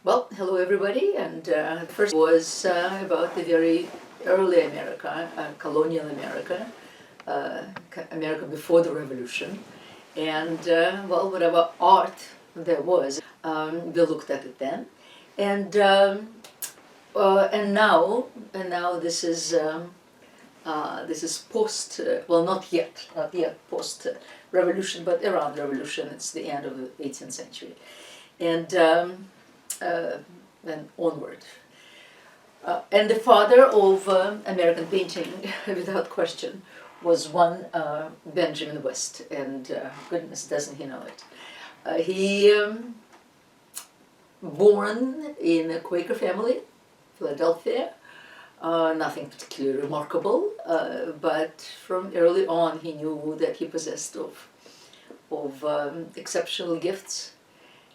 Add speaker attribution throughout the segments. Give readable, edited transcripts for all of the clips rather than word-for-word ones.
Speaker 1: Well, hello everybody, and first was about the very early America, colonial America, America before the Revolution, and well, whatever art there was, we looked at it then, and and now this is post, well, not yet post Revolution, but around Revolution. It's the end of the 18th century, and then onward. And the father of American painting, without question, was one Benjamin West, and goodness, doesn't he know it. He born in a Quaker family, Philadelphia. Nothing particularly remarkable, but from early on he knew that he possessed of exceptional gifts.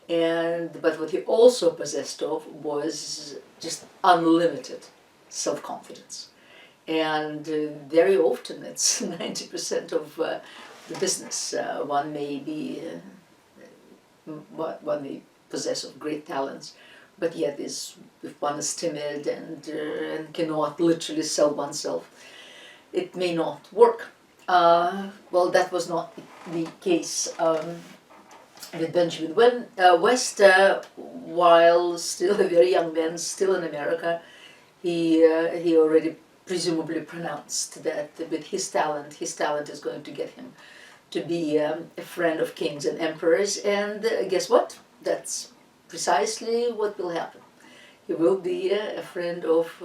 Speaker 1: But what he also possessed of was just unlimited self-confidence. And very often, it's 90% of the business. One may possess of great talents, but yet if one is timid and cannot literally sell oneself, it may not work. Well, that was not the case with Benjamin West. While still a very young man, still in America, he already presumably pronounced that with his talent is going to get him to be a friend of kings and emperors. And guess what? That's precisely what will happen. He will be a friend of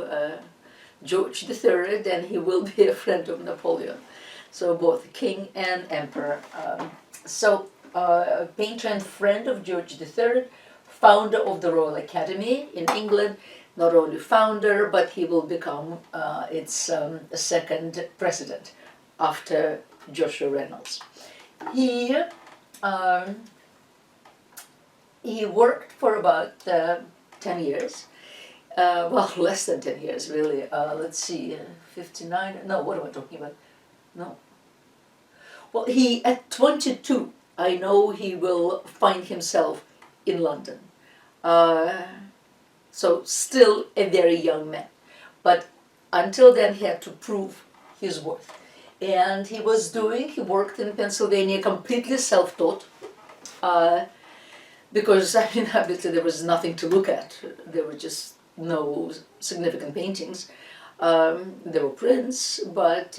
Speaker 1: George III, and he will be a friend of Napoleon. So both king and emperor. Painter and friend of George III, founder of the Royal Academy in England. Not only founder, but he will become its second president after Joshua Reynolds. He worked for about 10 years. Well, less than 10 years, really. Let's see, 59. No, what am I talking about? No. Well, at 22. I know he will find himself in London. So still a very young man. But until then he had to prove his worth. And he worked in Pennsylvania completely self-taught. Because, I mean, obviously there was nothing to look at. There were just no significant paintings. There were prints, but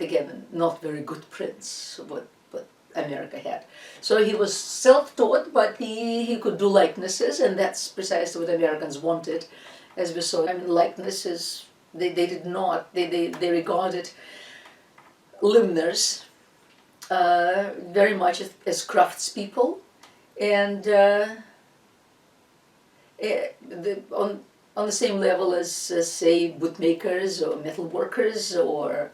Speaker 1: again, not very good prints, what America had. So he was self-taught, but he could do likenesses, and that's precisely what Americans wanted, as we saw. I mean, likenesses, they regarded limners very much as craftspeople, and on the same level as say, bootmakers or metal workers or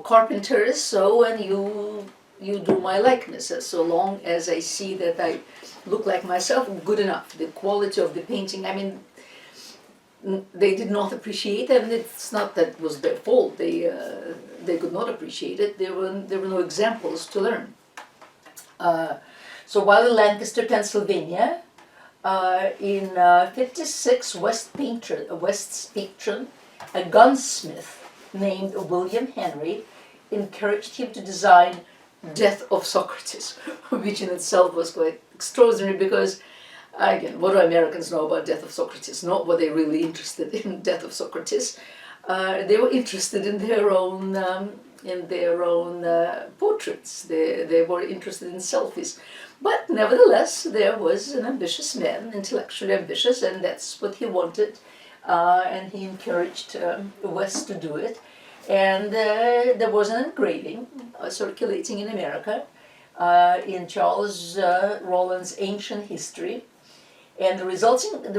Speaker 1: carpenters. So when you do my likeness, so long as I see that I look like myself, good enough. The quality of the painting, I mean, they did not appreciate, and it's not that it was their fault. They could not appreciate it. There were no examples to learn. So while in Lancaster, Pennsylvania, in 56, West's patron, a gunsmith named William Henry, encouraged him to design Death of Socrates, which in itself was quite extraordinary because, again, what do Americans know about Death of Socrates? Not what they're really interested in Death of Socrates. They were interested in their own portraits. They were interested in selfies. But nevertheless, there was an ambitious man, intellectually ambitious, and that's what he wanted. And he encouraged West to do it. And there was an engraving circulating in America in Charles Rollin's Ancient History. And the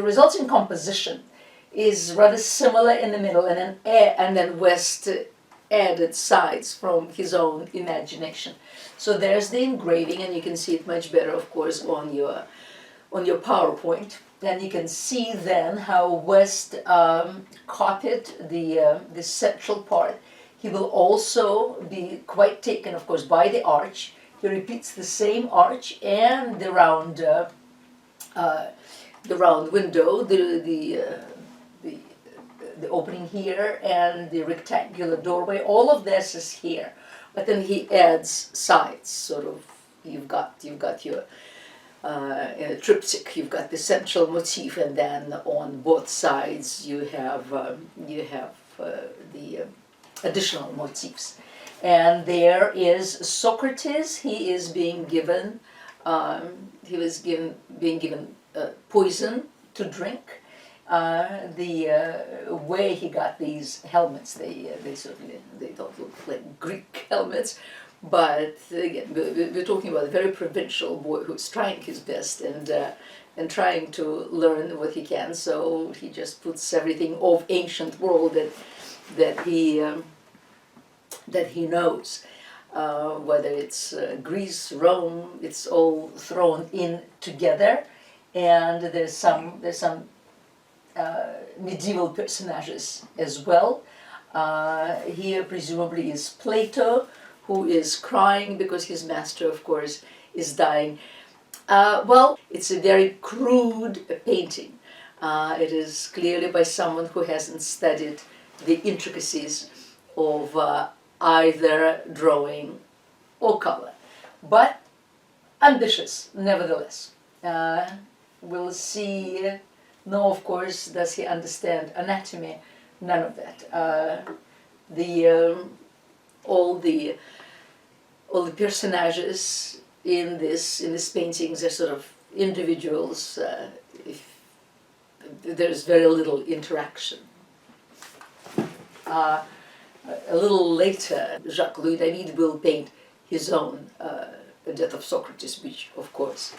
Speaker 1: resulting composition is rather similar in the middle, and then West added sides from his own imagination. So there's the engraving, and you can see it much better, of course, on your PowerPoint. And you can see then how West copied the central part. He will also be quite taken, of course, by the arch. He repeats the same arch and the round uh, the round window, the the opening here, and the rectangular doorway. All of this is here, but then he adds sides. Sort of, you've got your in a triptych. You've got the central motif, and then on both sides you have the additional motifs. And there is Socrates. He is being given. Being given poison to drink. The way he got these helmets, they certainly they don't look like Greek helmets, but again, we're talking about a very provincial boy who's trying his best and trying to learn what he can. So he just puts everything of ancient world that he knows. Whether it's Greece, Rome, it's all thrown in together, and there's some medieval personages as well. Here presumably is Plato, who is crying because his master, of course, is dying. Well, it's a very crude painting. It is clearly by someone who hasn't studied the intricacies of either drawing or color, but ambitious nevertheless. We'll see. No, of course, does he understand anatomy? None of that. All the personages in this paintings are sort of individuals. There's very little interaction. A little later, Jacques-Louis David will paint his own The Death of Socrates, which, of course,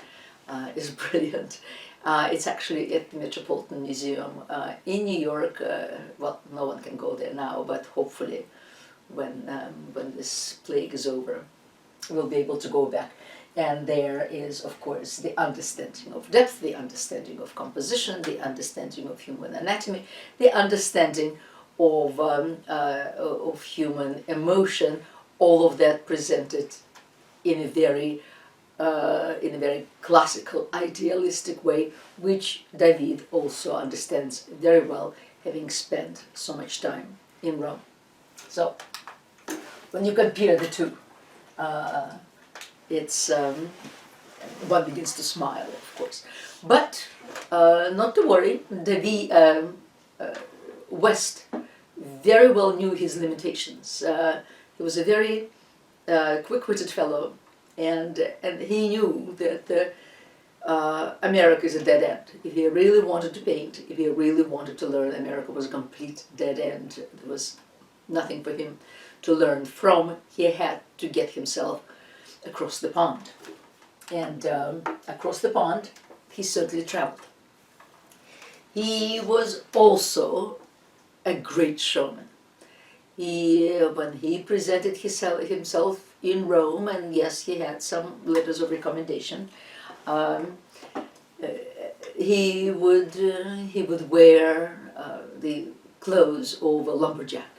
Speaker 1: is brilliant. It's actually at the Metropolitan Museum in New York. Well, no one can go there now, but hopefully when this plague is over, we'll be able to go back. And there is, of course, the understanding of depth, the understanding of composition, the understanding of human anatomy, the understanding of human emotion, all of that presented in a very classical, idealistic way, which David also understands very well, having spent so much time in Rome. So, when you compare the two, it's one begins to smile, of course. But not to worry, David West very well knew his limitations. He was a very quick-witted fellow, and he knew that America is a dead end. If he really wanted to paint, if he really wanted to learn, America was a complete dead end. There was nothing for him to learn from. He had to get himself across the pond. And across the pond, he certainly traveled. He was also a great showman. When he presented himself in Rome, and yes, he had some letters of recommendation, he would wear the clothes of a lumberjack,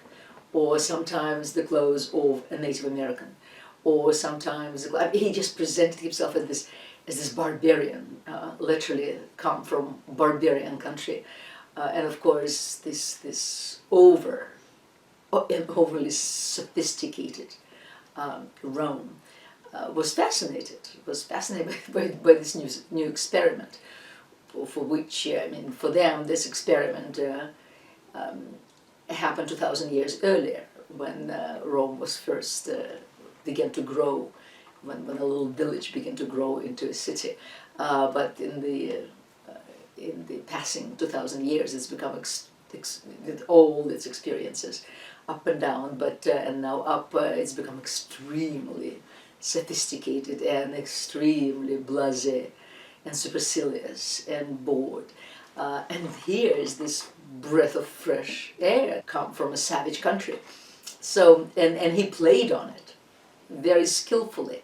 Speaker 1: or sometimes the clothes of a Native American, or sometimes he just presented himself as this barbarian, literally come from barbarian country, and of course this overly sophisticated Rome was fascinated by this new experiment, for which I mean, for them this experiment happened 2,000 years earlier, when Rome was first began to grow, when a little village began to grow into a city. But in the passing 2,000 years, it's become with all its experiences, up and down, but and now up, it's become extremely sophisticated and extremely blasé and supercilious and bored. And here's this breath of fresh air come from a savage country. So, and he played on it very skillfully.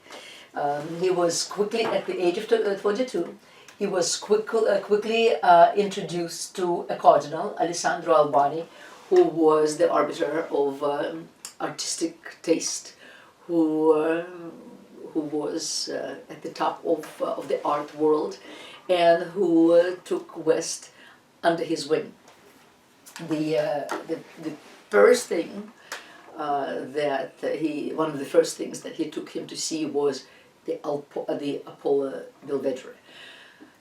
Speaker 1: He was quickly, at the age of 22, he was quickly introduced to a cardinal, Alessandro Albani, who was the arbiter of artistic taste, who was at the top of the art world. and who took West under his wing. The first thing one of the first things that he took him to see was the Apollo Belvedere,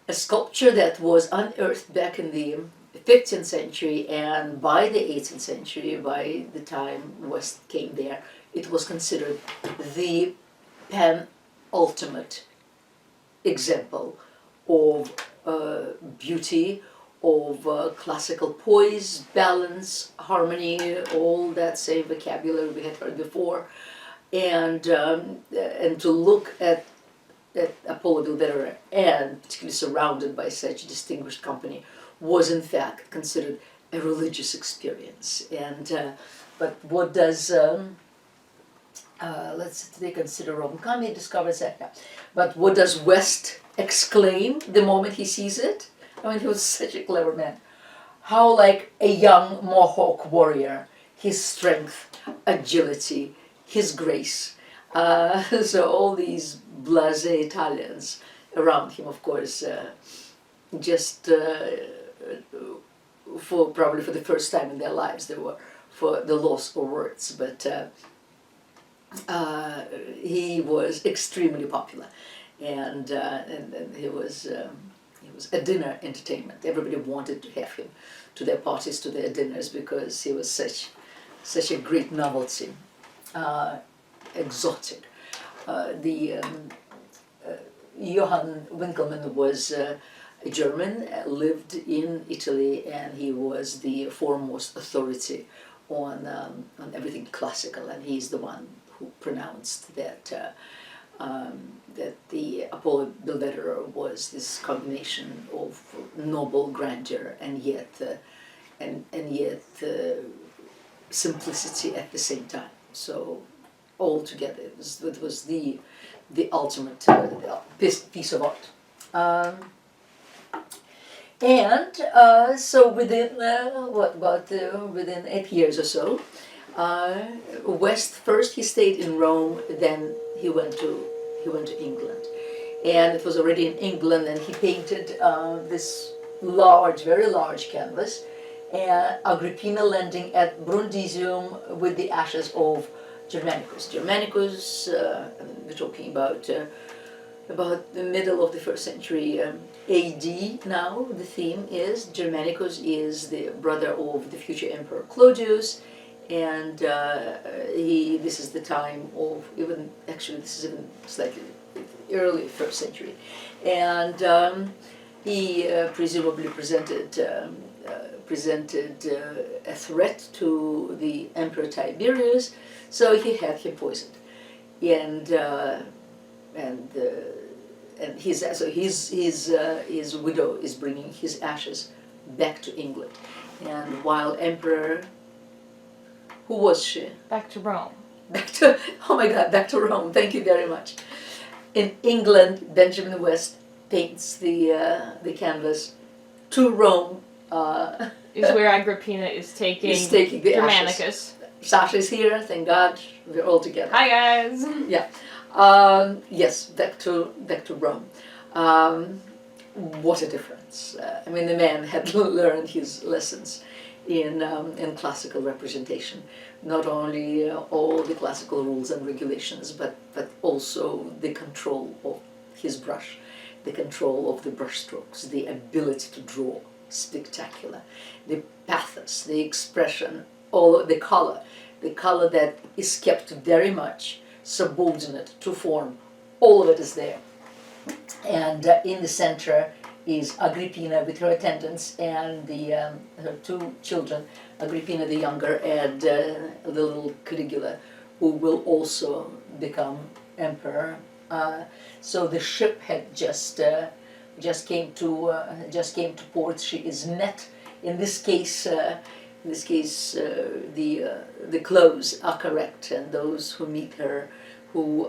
Speaker 1: a sculpture that was unearthed back in the 15th century, and by the 18th century, by the time West came there, it was considered the ultimate example of beauty, of classical poise, balance, harmony, all that same vocabulary we had heard before, and to look at Apollo Belvedere, and particularly surrounded by such distinguished company, was in fact considered a religious experience. And but what does let's today consider Rome come, he discovers that. But what does West exclaim the moment he sees it? I mean, he was such a clever man. How like a young Mohawk warrior, his strength, agility, his grace. So all these blasé Italians around him, of course, just probably for the first time in their lives, they were for the loss for words, but he was extremely popular, and he was a dinner entertainment. Everybody wanted to have him to their parties, to their dinners, because he was such a great novelty, exotic. Johann Winkelmann was a German, lived in Italy, and he was the foremost authority on everything classical, and he's the one who pronounced that that the Apollo Belvedere was this combination of noble grandeur and yet simplicity at the same time. So altogether, it was the ultimate piece of art. So within within 8 years or so, West first he stayed in Rome, then he went to England, and it was already in England, and he painted this very large canvas, Agrippina landing at Brundisium with the ashes of Germanicus. Germanicus, we're talking about the middle of the 1st century AD. Now the theme is Germanicus is the brother of the future Emperor Claudius, and this is the time of this is even slightly early 1st century, and he presumably presented a threat to the Emperor Tiberius, so he had him poisoned, and his widow is bringing his ashes back to England, and while Emperor, who was she?
Speaker 2: Back to Rome.
Speaker 1: Back to Rome. Thank you very much. In England, Benjamin West paints the canvas to Rome.
Speaker 2: Is where Agrippina is taking
Speaker 1: the
Speaker 2: Germanicus.
Speaker 1: ashes. Sasha is here. Thank God, we're all together.
Speaker 2: Hi guys.
Speaker 1: Yeah. Yes, back to Rome. What a difference! I mean, the man had learned his lessons in classical representation. Not only all the classical rules and regulations, but also the control of his brush, the control of the brush strokes, the ability to draw spectacular, the pathos, the expression, all the color that is kept very much subordinate to form. All of it is there. And in the center is Agrippina with her attendants and her 2 children, Agrippina the younger and the little Caligula, who will also become emperor. So the ship had just came to port. She is met. In this case, the clothes are correct, and those who meet her, who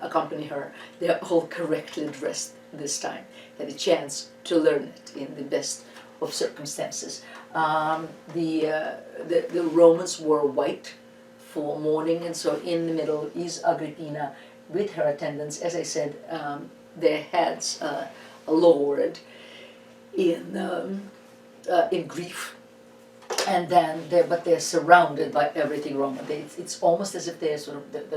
Speaker 1: accompany her, they are all correctly dressed this time. Had a chance to learn it in the best of circumstances. The Romans wore white for mourning, and so in the middle is Agrippina with her attendants. As I said, their heads lowered in grief, and then they're surrounded by everything Roman. It's almost as if they're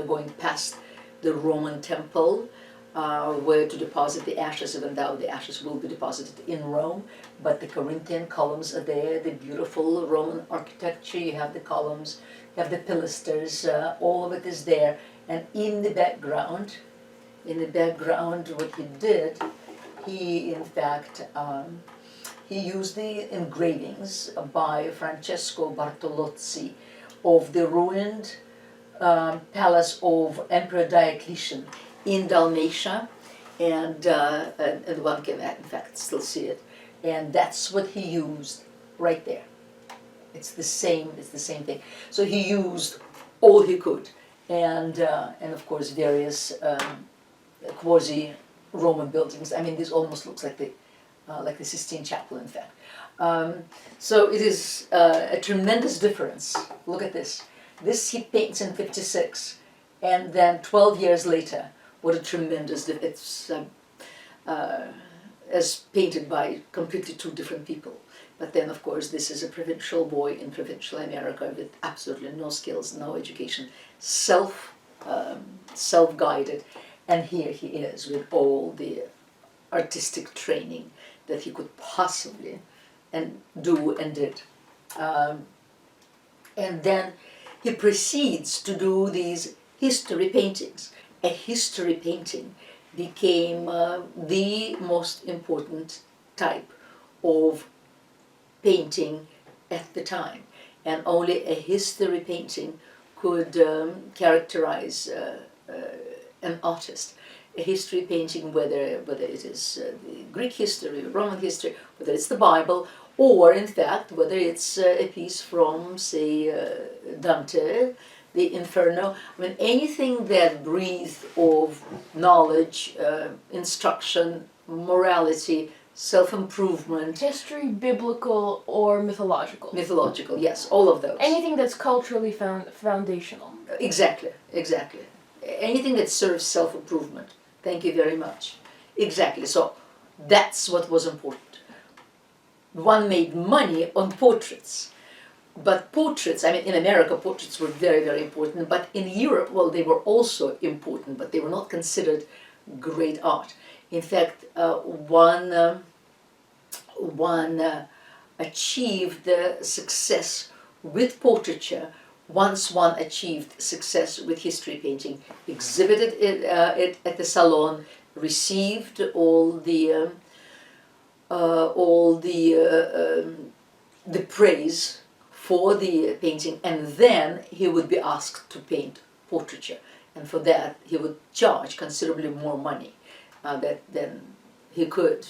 Speaker 1: going past the Roman temple, where to deposit the ashes, even though the ashes will be deposited in Rome. But the Corinthian columns are there, the beautiful Roman architecture. You have the columns, you have the pilasters, all of it is there. And in the background, what he did, he in fact he used the engravings by Francesco Bartolozzi of the ruined palace of Emperor Diocletian in Dalmatia, and one can in fact still see it, and that's what he used right there. It's the same thing. So he used all he could, and of course various quasi Roman buildings. I mean, this almost looks like the Sistine Chapel, in fact. So it is a tremendous difference. Look at this. This he paints in 56, and then 12 years later, what a tremendous difference. It's as painted by completely two different people. But then, of course, this is a provincial boy in provincial America with absolutely no skills, no education, self-guided. And here he is with all the artistic training that he could possibly do and did. And then he proceeds to do these history paintings. A history painting became the most important type of painting at the time, and only a history painting could characterize an artist. A history painting, whether it is the Greek history, Roman history, whether it's the Bible, or in fact whether it's a piece from, say, Dante, the Inferno. I mean, anything that breathes of knowledge, instruction, morality, self-improvement.
Speaker 2: History, biblical, or mythological.
Speaker 1: Mythological, yes, all of those.
Speaker 2: Anything that's culturally foundational.
Speaker 1: Exactly. Anything that serves self-improvement. Thank you very much. Exactly, so that's what was important. One made money on portraits. But portraits, I mean, in America, portraits were very, very important. But in Europe, well, they were also important, but they were not considered great art. In fact, one achieved success with portraiture once one achieved success with history painting, exhibited it at the salon, received all the praise for the painting, and then he would be asked to paint portraiture, and for that he would charge considerably more money than he could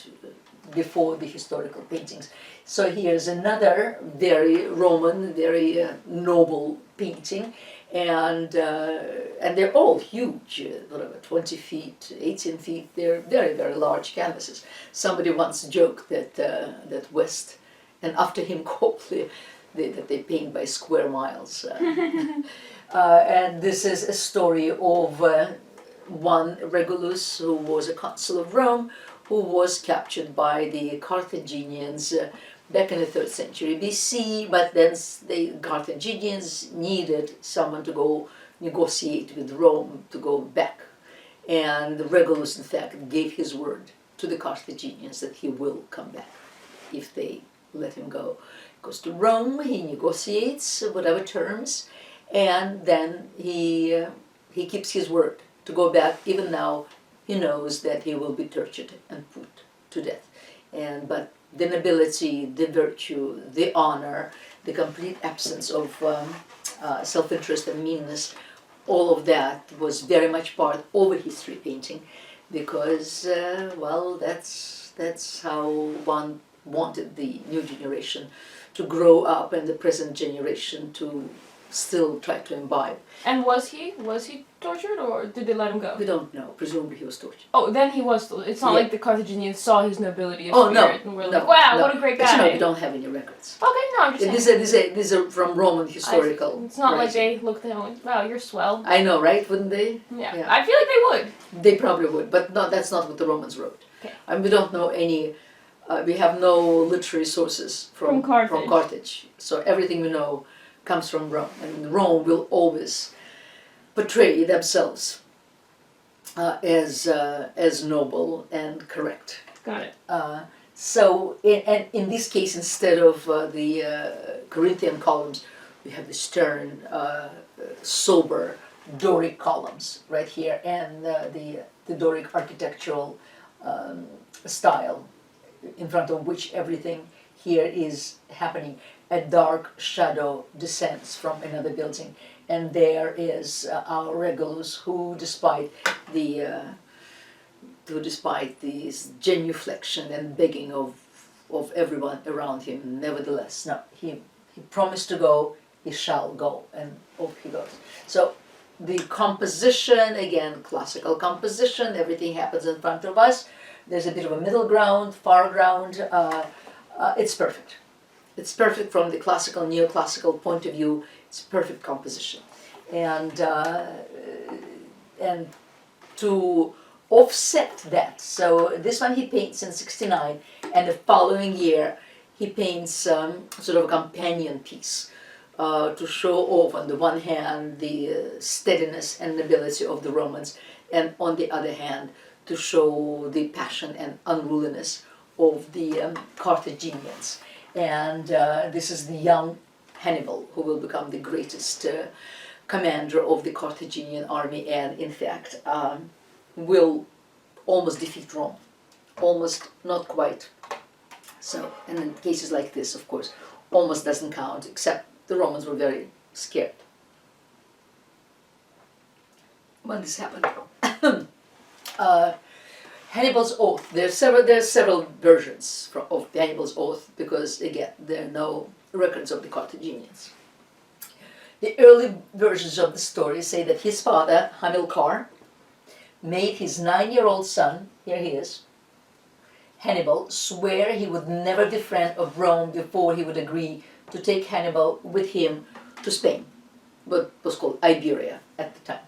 Speaker 1: before the historical paintings. So here's another very Roman, very noble painting, and they're all huge, whatever, 20 feet, 18 feet. They're very, very large canvases. Somebody once joked that West, and after him Copley, that they paint by square miles. And this is a story of one Regulus, who was a consul of Rome, who was captured by the Carthaginians back in the 3rd century BC, but then the Carthaginians needed someone to go negotiate with Rome to go back. And Regulus, in fact, gave his word to the Carthaginians that he will come back if they let him go. Goes to Rome, he negotiates whatever terms, and then he keeps his word to go back. Even now, he knows that he will be tortured and put to death. But the nobility, the virtue, the honor, the complete absence of self-interest and meanness, all of that was very much part of a history painting, because well, that's how one wanted the new generation to grow up and the present generation to still tried to imbibe.
Speaker 2: And was he tortured, or did they let him go?
Speaker 1: We don't know. Presumably he was tortured.
Speaker 2: Oh, then he was. It's not
Speaker 1: Yeah.
Speaker 2: like the Carthaginians saw his nobility of
Speaker 1: Oh, no,
Speaker 2: spirit and were
Speaker 1: no,
Speaker 2: like, "Wow,
Speaker 1: no.
Speaker 2: what a great guy."
Speaker 1: Actually, no, we don't have any records.
Speaker 2: Okay, no, I'm just saying.
Speaker 1: These are from Roman historical.
Speaker 2: It's not like
Speaker 1: writing.
Speaker 2: they looked at him and went, "Wow, you're swell."
Speaker 1: I know, right? Wouldn't they?
Speaker 2: Yeah.
Speaker 1: Yeah.
Speaker 2: I feel like they would.
Speaker 1: They probably would, but no, that's not what the Romans wrote.
Speaker 2: Okay.
Speaker 1: And we don't know any. We have no literary sources
Speaker 2: From Carthage.
Speaker 1: Carthage. So everything we know comes from Rome, and Rome will always portray themselves as noble and correct.
Speaker 2: Got it.
Speaker 1: So in this case, instead of the Corinthian columns, we have the stern, sober Doric columns right here, and the Doric architectural style, in front of which everything here is happening. A dark shadow descends from another building, and there is our Regulus, who, despite this genuflection and begging of everyone around him, nevertheless, no, he promised to go, he shall go, and off he goes. So the composition, again, classical composition, everything happens in front of us. There's a bit of a middle ground, far ground. It's perfect. It's perfect from the classical, neoclassical point of view. It's perfect composition, and to offset that, so this one he paints in '69, and the following year he paints sort of a companion piece to show off, on the one hand, the steadiness and nobility of the Romans, and on the other hand, to show the passion and unruliness of the Carthaginians. And this is the young Hannibal, who will become the greatest commander of the Carthaginian army, and in fact will almost defeat Rome. Almost, not quite. So, and in cases like this, of course, almost doesn't count, except the Romans were very scared when this happened. Hannibal's oath. There are several versions of Hannibal's oath, because again there are no records of the Carthaginians. The early versions of the story say that his father, Hamilcar, made his 9-year-old son, here he is, Hannibal, swear he would never be friend of Rome before he would agree to take Hannibal with him to Spain, what was called Iberia at the time.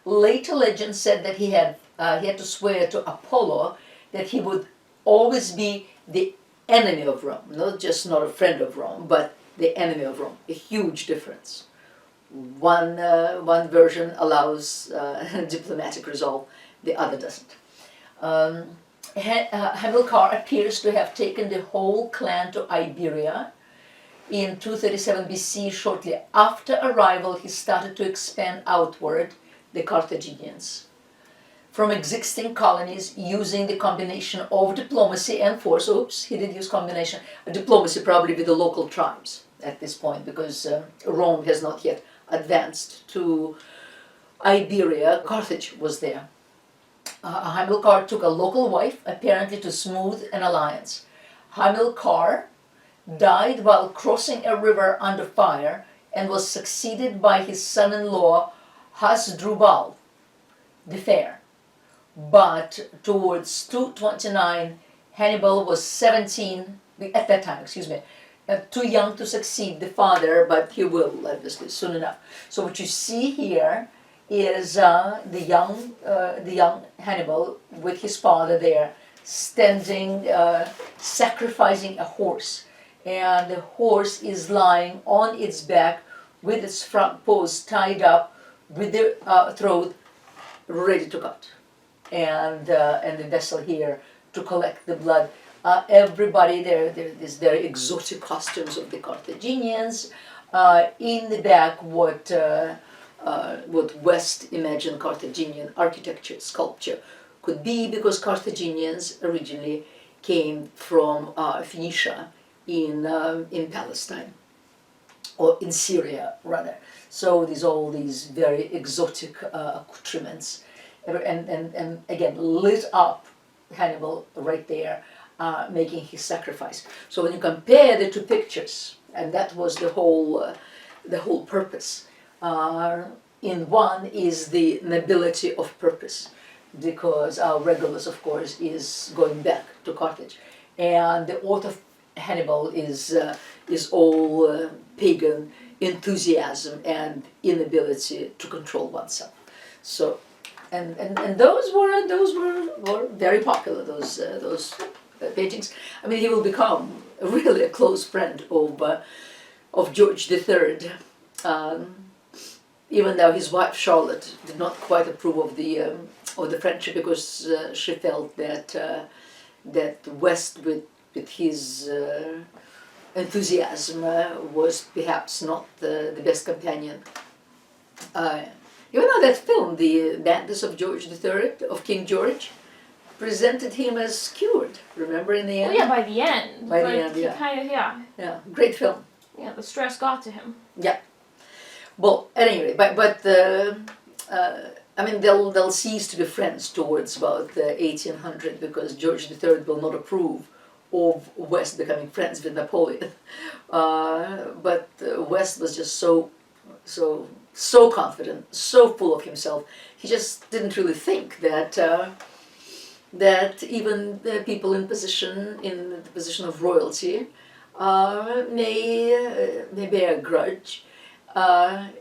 Speaker 1: Later legend said that he had to swear to Apollo that he would always be the enemy of Rome, not a friend of Rome, but the enemy of Rome. A huge difference. One version allows diplomatic resolve, the other doesn't. Hamilcar appears to have taken the whole clan to Iberia. In 237 BC, shortly after arrival, he started to expand outward, the Carthaginians, from existing colonies, using the combination of diplomacy and force. Oops, he did use combination. Diplomacy probably with the local tribes at this point, because Rome has not yet advanced to Iberia. Carthage was there. Hamilcar took a local wife, apparently to smooth an alliance. Hamilcar died while crossing a river under fire, and was succeeded by his son-in-law Hasdrubal the Fair. But towards 229, Hannibal was 17, at that time, too young to succeed the father, but he will, obviously, soon enough. So what you see here is the young Hannibal with his father there, standing, sacrificing a horse. And the horse is lying on its back with its front paws tied up, with the throat ready to cut, and the vessel here to collect the blood. Everybody there, these very exotic costumes of the Carthaginians. In the back, what West imagined Carthaginian architecture, sculpture could be, because Carthaginians originally came from Phoenicia in Palestine, or in Syria rather. So all these very exotic accoutrements, and again lit up Hannibal right there, making his sacrifice. So when you compare the two pictures, and that was the whole the whole purpose. In one is the nobility of purpose, because our Regulus, of course, is going back to Carthage, and the author of Hannibal is all pagan enthusiasm and inability to control oneself. So, and those were very popular. Those paintings. I mean, he will become really a close friend of George III. Even though his wife Charlotte did not quite approve of the friendship, because she felt that West with his enthusiasm was perhaps not the best companion. You know that film, The Madness of George III, of King George, presented him as cured. Remember in the end?
Speaker 2: Oh yeah, by the end.
Speaker 1: By the
Speaker 2: Like,
Speaker 1: end, yeah.
Speaker 2: He kind of, yeah.
Speaker 1: Yeah, great film.
Speaker 2: Yeah, the stress got to him.
Speaker 1: Yeah. Well, anyway, but I mean, they'll cease to be friends towards about 1800, because George III will not approve of West becoming friends with Napoleon. But West was just so confident, so full of himself. He just didn't really think that even the people in the position of royalty may bear a grudge.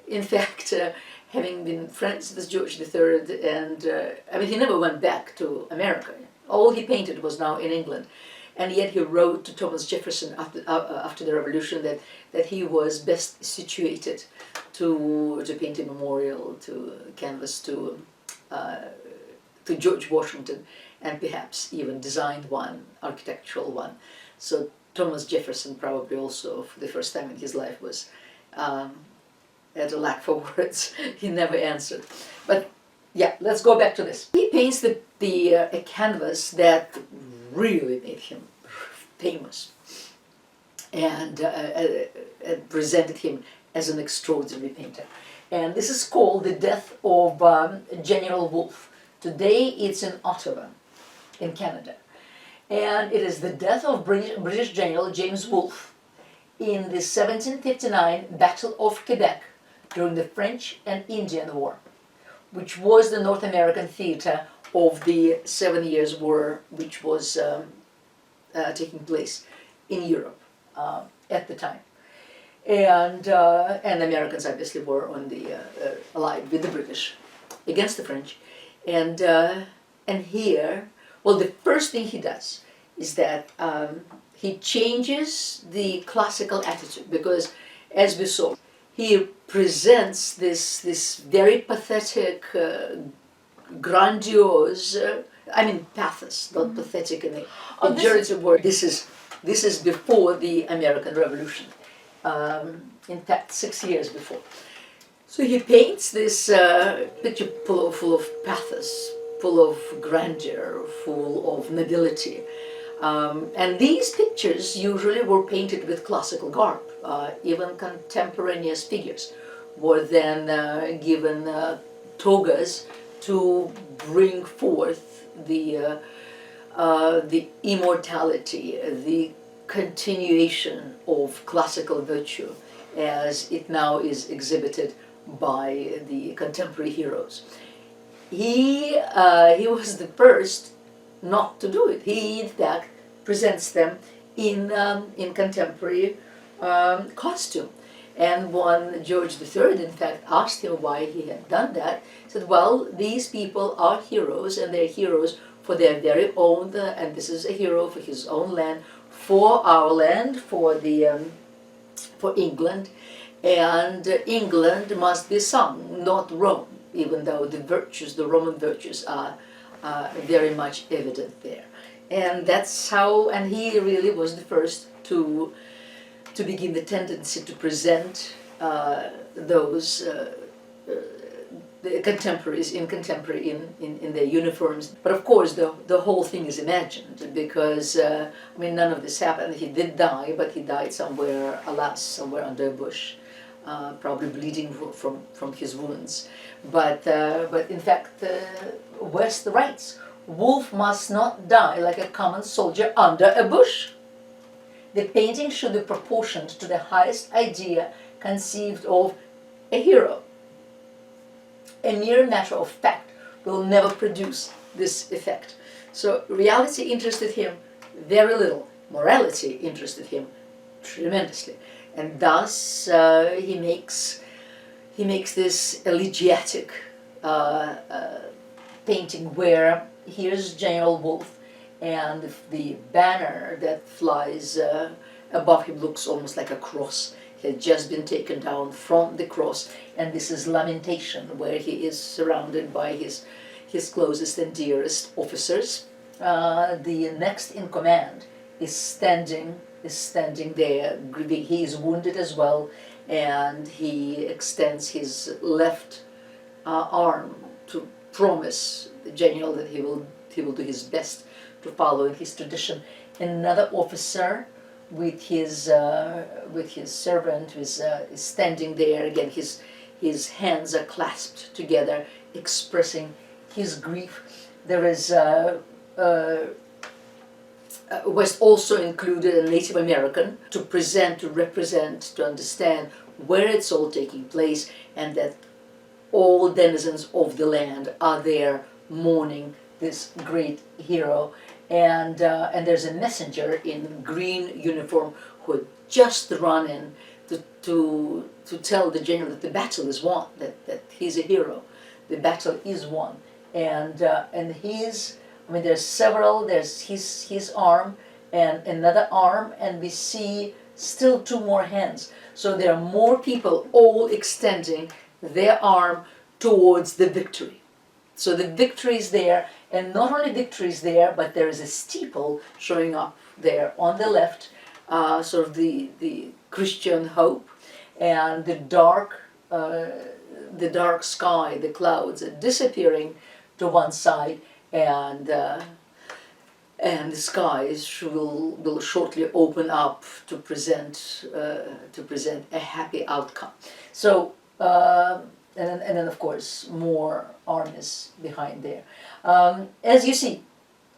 Speaker 1: In fact, having been friends with George III, and I mean, he never went back to America. All he painted was now in England, and yet he wrote to Thomas Jefferson after the Revolution that he was best situated to paint a memorial, to canvas to George Washington, and perhaps even designed one, architectural one. So Thomas Jefferson probably also, for the first time in his life, was at a lack for words. He never answered. But yeah, let's go back to this. He paints a canvas that really made him famous, and presented him as an extraordinary painter. And this is called The Death of General Wolfe. Today it's in Ottawa, in Canada. And it is the death of British General James Wolfe in the 1759 Battle of Quebec during the French and Indian War, which was the North American theater of the 7 Years' War, which was taking place in Europe at the time. And Americans obviously were on the allied with the British against the French. And here, well, the first thing he does is that he changes the classical attitude, because, as we saw, he presents this very pathetic, grandiose, pathos, not pathetic in the pejorative word. This is before the American Revolution. In fact, 6 years before. So he paints this picture full of pathos, full of grandeur, full of nobility. And these pictures usually were painted with classical garb. Even contemporaneous figures were then given togas to bring forth the immortality, the continuation of classical virtue as it now is exhibited by the contemporary heroes. He was the first not to do it. He, in fact, presents them in contemporary costume. And when George III, in fact, asked him why he had done that, he said, well, these people are heroes, and they're heroes for their very own, and this is a hero for his own land, for our land, for England, and England must be sung, not Rome, even though the Roman virtues are very much evident there. And that's how, and he really was the first to begin the tendency to present those the contemporaries in their uniforms. But of course the whole thing is imagined, because none of this happened. He did die, but he died somewhere, alas, somewhere under a bush, probably bleeding from his wounds. But in fact, West writes, Wolfe must not die like a common soldier under a bush. The painting should be proportioned to the highest idea conceived of a hero. A mere matter of fact will never produce this effect. So reality interested him very little. Morality interested him tremendously. And thus he makes this elegiac painting where here's General Wolfe, and the banner that flies above him looks almost like a cross. He had just been taken down from the cross, and this is lamentation, where he is surrounded by his closest and dearest officers. The next in command is standing there, grieving. He is wounded as well, and he extends his left arm to promise the general that he will do his best to follow in his tradition. Another officer with his servant is standing there again. His hands are clasped together, expressing his grief. There is was also included a Native American to represent, to understand where it's all taking place, and that all denizens of the land are there mourning this great hero. And there's a messenger in green uniform who had just run in to tell the general that the battle is won, that he's a hero, the battle is won. And there's several. There's his arm and another arm, and we see still two more hands. So there are more people all extending their arm towards the victory. So the victory is there, and not only victory is there, but there is a steeple showing up there on the left, sort of the Christian hope, and the dark sky, the clouds are disappearing to one side, and the skies will shortly open up to present a happy outcome. So and then of course more armies behind there, as you see,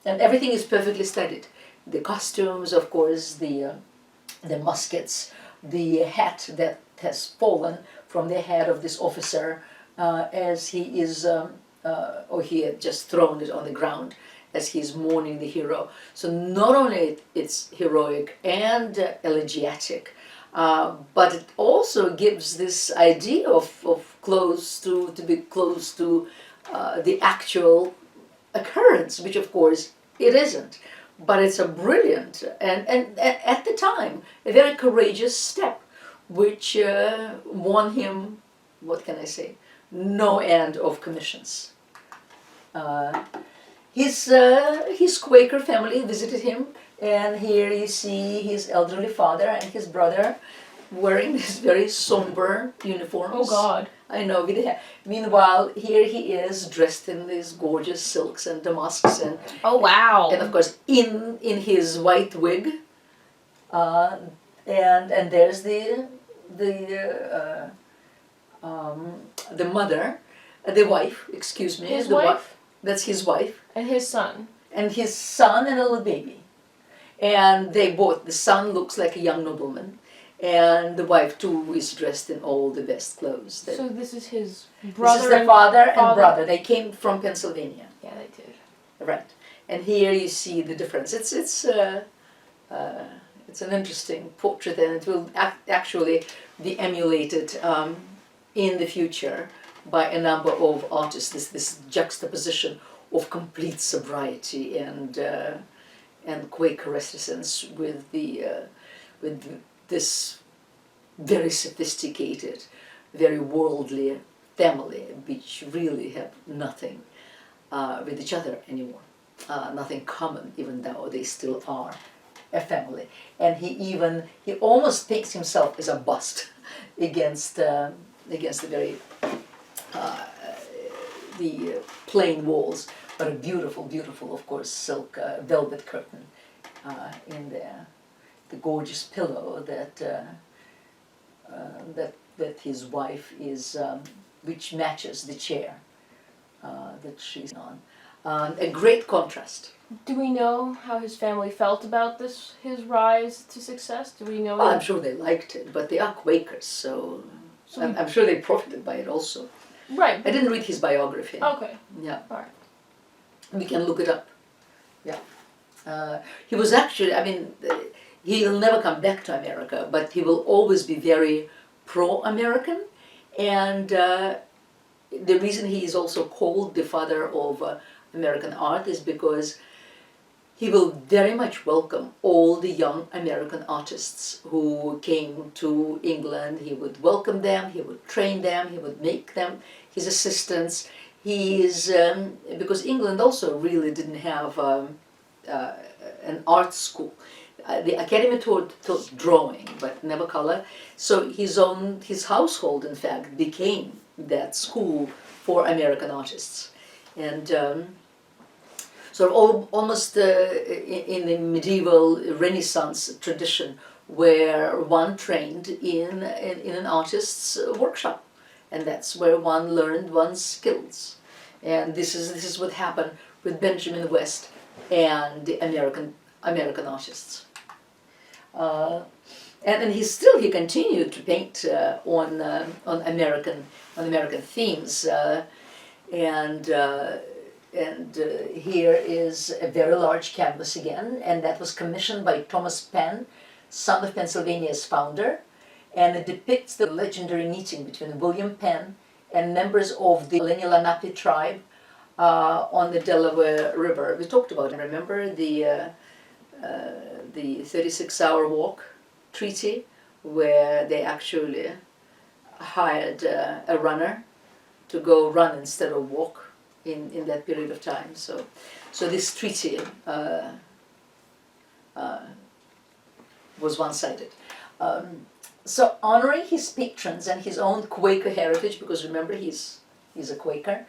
Speaker 1: and everything is perfectly studied. The costumes, of course, the muskets, the hat that has fallen from the head of this officer as he is, or he had just thrown it on the ground as he's mourning the hero. So not only it's heroic and elegiac, but it also gives this idea of to be close to the actual occurrence, which of course it isn't. But it's a brilliant and at the time a very courageous step, which won him, what can I say, no end of commissions. His Quaker family visited him, and here you see his elderly father and his brother wearing these very somber uniforms.
Speaker 2: Oh God.
Speaker 1: I know. Meanwhile, here he is dressed in these gorgeous silks and damasks, and
Speaker 2: Oh wow.
Speaker 1: and of course in his white wig, and there's the mother, the wife. Excuse me.
Speaker 2: His
Speaker 1: the
Speaker 2: wife?
Speaker 1: That's his wife.
Speaker 2: And his son.
Speaker 1: And his son and a little baby. And the son looks like a young nobleman, and the wife too is dressed in all the best clothes.
Speaker 2: So this is his brother.
Speaker 1: This is the father and brother. They came from Pennsylvania.
Speaker 2: Yeah, they did.
Speaker 1: Right. And here you see the difference. It's an interesting portrait, and it will actually be emulated in the future by a number of artists. This juxtaposition of complete sobriety and Quaker reticence with this very sophisticated, very worldly family, which really have nothing with each other anymore, nothing common, even though they still are a family. And he almost paints himself as a bust against the very the plain walls, but a beautiful, beautiful, of course, silk velvet curtain in there. The gorgeous pillow that his wife is, which matches the chair that she's on. A great contrast.
Speaker 2: Do we know how his family felt about this, his rise to success? Do we know?
Speaker 1: Well, I'm sure they liked it, but they are Quakers, so I'm sure they profited by it also.
Speaker 2: Right.
Speaker 1: I didn't read his biography.
Speaker 2: Okay.
Speaker 1: Yeah.
Speaker 2: All right.
Speaker 1: We can look it up. Yeah. He was actually, I mean, he'll never come back to America, but he will always be very pro-American. And the reason he is also called the father of American art is because he will very much welcome all the young American artists who came to England. He would welcome them, he would train them, he would make them his assistants. He is, because England also really didn't have an art school. The academy taught drawing, but never color. So his household, in fact, became that school for American artists. And sort of almost in the medieval Renaissance tradition, where one trained in an artist's workshop, and that's where one learned one's skills. And this is what happened with Benjamin West and the American artists. And he continued to paint on American themes, and here is a very large canvas again, and that was commissioned by Thomas Penn, son of Pennsylvania's founder, and it depicts the legendary meeting between William Penn and members of the Lenape tribe on the Delaware River. We talked about it. Remember the 36-hour walk treaty, where they actually hired a runner to go run instead of walk in that period of time. So this treaty was one-sided. So honoring his patrons and his own Quaker heritage, because remember he's a Quaker,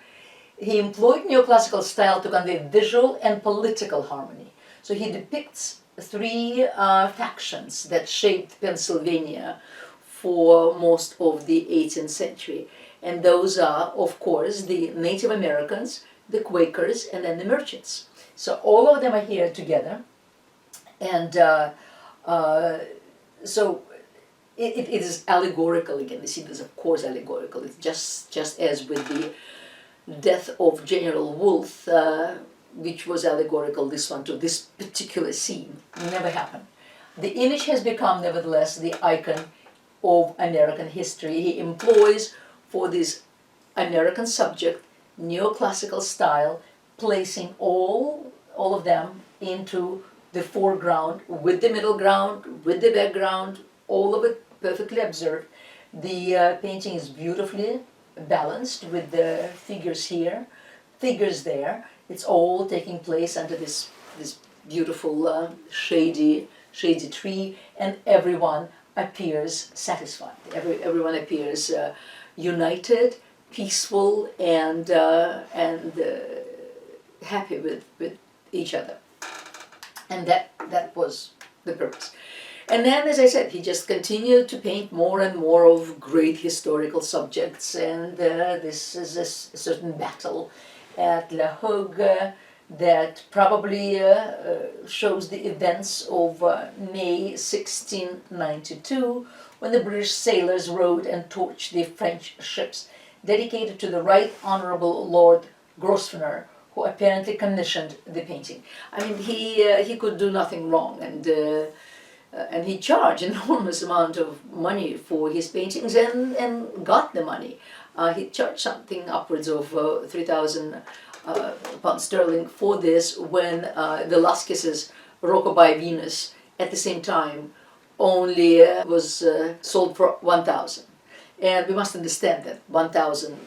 Speaker 1: he employed neoclassical style to convey visual and political harmony. So he depicts three factions that shaped Pennsylvania for most of the 18th century. And those are, of course, the Native Americans, the Quakers, and then the merchants. So all of them are here together. And so it is allegorical again. The scene is, of course, allegorical. It's just as with the death of General Wolfe, which was allegorical, this one too. This particular scene never happened. The image has become, nevertheless, the icon of American history. He employs, for this American subject, neoclassical style, placing all of them into the foreground, with the middle ground, with the background, all of it perfectly observed. The painting is beautifully balanced with the figures here, figures there. It's all taking place under this beautiful shady tree, and everyone appears satisfied. Everyone appears united, peaceful, and happy with each other. And that was the purpose. And then, as I said, he just continued to paint more and more of great historical subjects. And this is a certain battle at La Hogue that probably shows the events of May 1692, when the British sailors rowed and torched the French ships, dedicated to the Right Honourable Lord Grosvenor, who apparently commissioned the painting. I mean, he could do nothing wrong, and he charged an enormous amount of money for his paintings, and got the money. He charged something upwards of 3,000 pounds sterling for this, when Velázquez's Rockabye Venus at the same time only was sold for 1,000. And we must understand that 1,000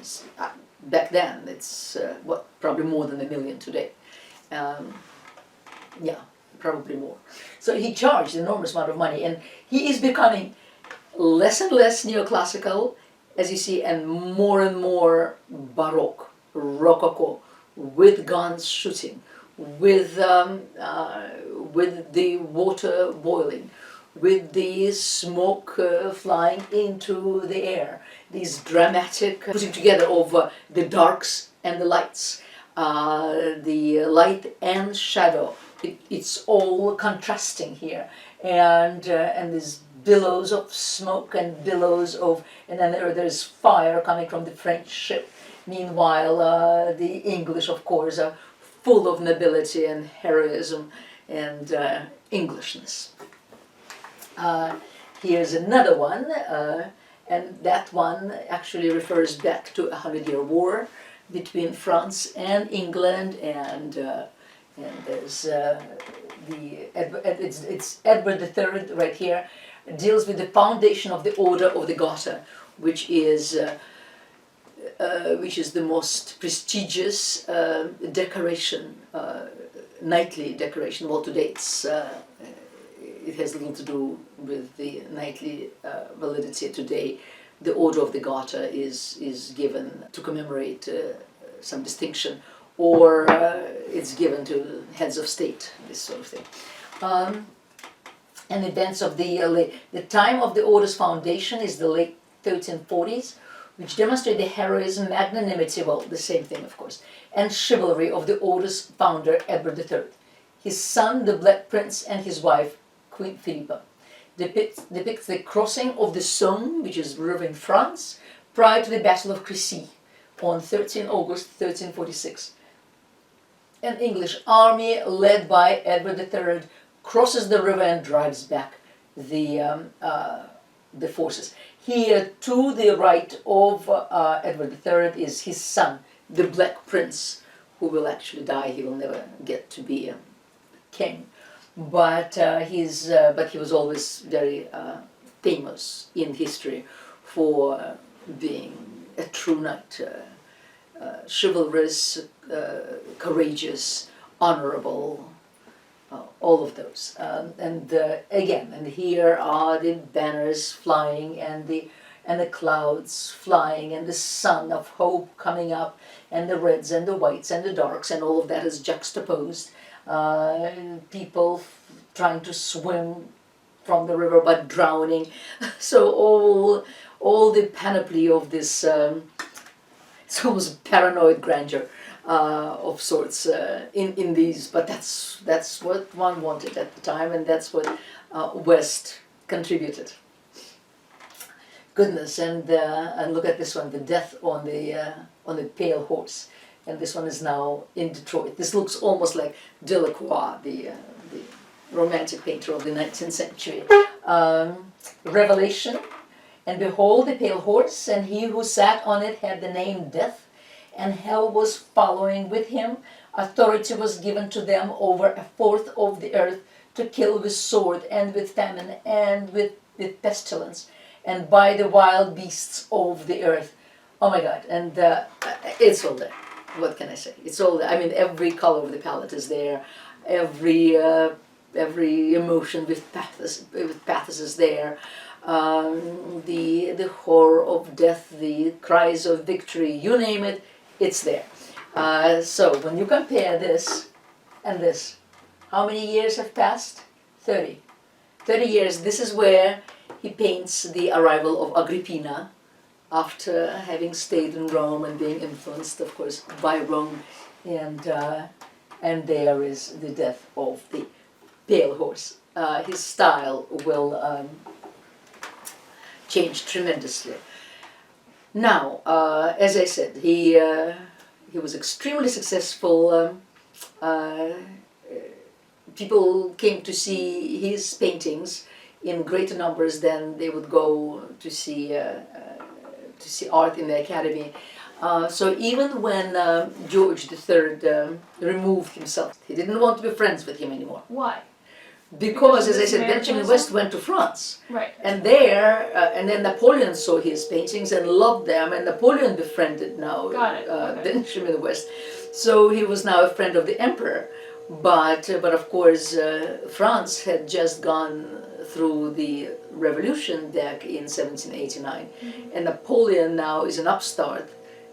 Speaker 1: back then, it's probably more than $1 million today. Yeah, probably more. So he charged an enormous amount of money, and he is becoming less and less neoclassical, as you see, and more Baroque, Rococo, with guns shooting, with the water boiling, with the smoke flying into the air, these dramatic putting together of the darks and the lights. the light and shadow. It's all contrasting here, and there's billows of smoke and billows of, and then there's fire coming from the French ship. Meanwhile, the English, of course, are full of nobility and heroism and Englishness. Here's another one, and that one actually refers back to a 100-year war between France and England, and there's it's Edward III right here, deals with the foundation of the Order of the Garter, which is the most prestigious decoration, knightly decoration. Well, today it has little to do with the knightly validity. Today, the Order of the Garter is given to commemorate some distinction, or it's given to heads of state, this sort of thing. And events of the time of the Order's foundation is the late 1340s, which demonstrate the heroism, magnanimity, well, the same thing, of course, and chivalry of the Order's founder, Edward III. His son, the Black Prince, and his wife, Queen Philippa, depicts the crossing of the Somme, which is a river in France, prior to the Battle of Crécy on 13 August 1346. An English army led by Edward III crosses the river and drives back the forces. Here, to the right of Edward III is his son, the Black Prince, who will actually die. He will never get to be a king. But he was always very famous in history for being a true knight, chivalrous, courageous, honorable, all of those. And here are the banners flying, and the clouds flying, and the sun of hope coming up, and the reds and the whites and the darks, and all of that is juxtaposed. People trying to swim from the river but drowning. So all the panoply of this, it's almost paranoid grandeur of sorts in these. But that's what one wanted at the time, and that's what West contributed. Goodness, and look at this one, the death on the pale horse. And this one is now in Detroit. This looks almost like Delacroix, the romantic painter of the 19th century. Revelation, and behold the pale horse, and he who sat on it had the name Death, and hell was following with him. Authority was given to them over a fourth of the earth to kill with sword and with famine and with pestilence, and by the wild beasts of the earth. Oh my God, and it's all there. What can I say? It's all there. I mean, every color of the palette is there. Every emotion with pathos is there. The horror of death, the cries of victory, you name it, it's there. So when you compare this and this, how many years have passed? 30. 30 years. This is where he paints the arrival of Agrippina, after having stayed in Rome and being influenced, of course, by Rome, and there is the death of the pale horse. His style will change tremendously. Now, as I said, he was extremely successful. People came to see his paintings in greater numbers than they would go to see art in the academy. So even when George III removed himself, he didn't want to be friends with him anymore.
Speaker 2: Why?
Speaker 1: Because as I said, Benjamin West went to France.
Speaker 2: Right.
Speaker 1: And there, and then Napoleon saw his paintings and loved them, and Napoleon befriended now Benjamin West. So he was now a friend of the emperor. But of course, France had just gone through the revolution back in 1789, and Napoleon now is an upstart,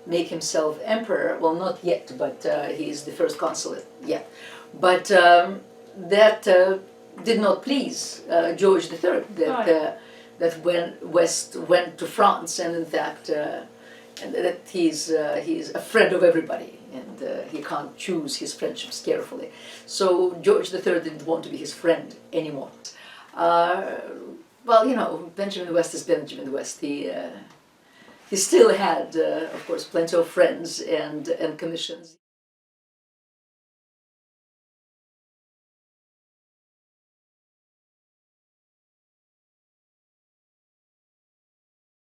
Speaker 1: make himself emperor. Well, not yet, but he's the first consulate yet. But that did not please George III. That when West went to France, and in fact and that he's a friend of everybody, and he can't choose his friendships carefully. So George III didn't want to be his friend anymore. Well, you know, Benjamin West is Benjamin West. He still had, of course, plenty of friends and commissions.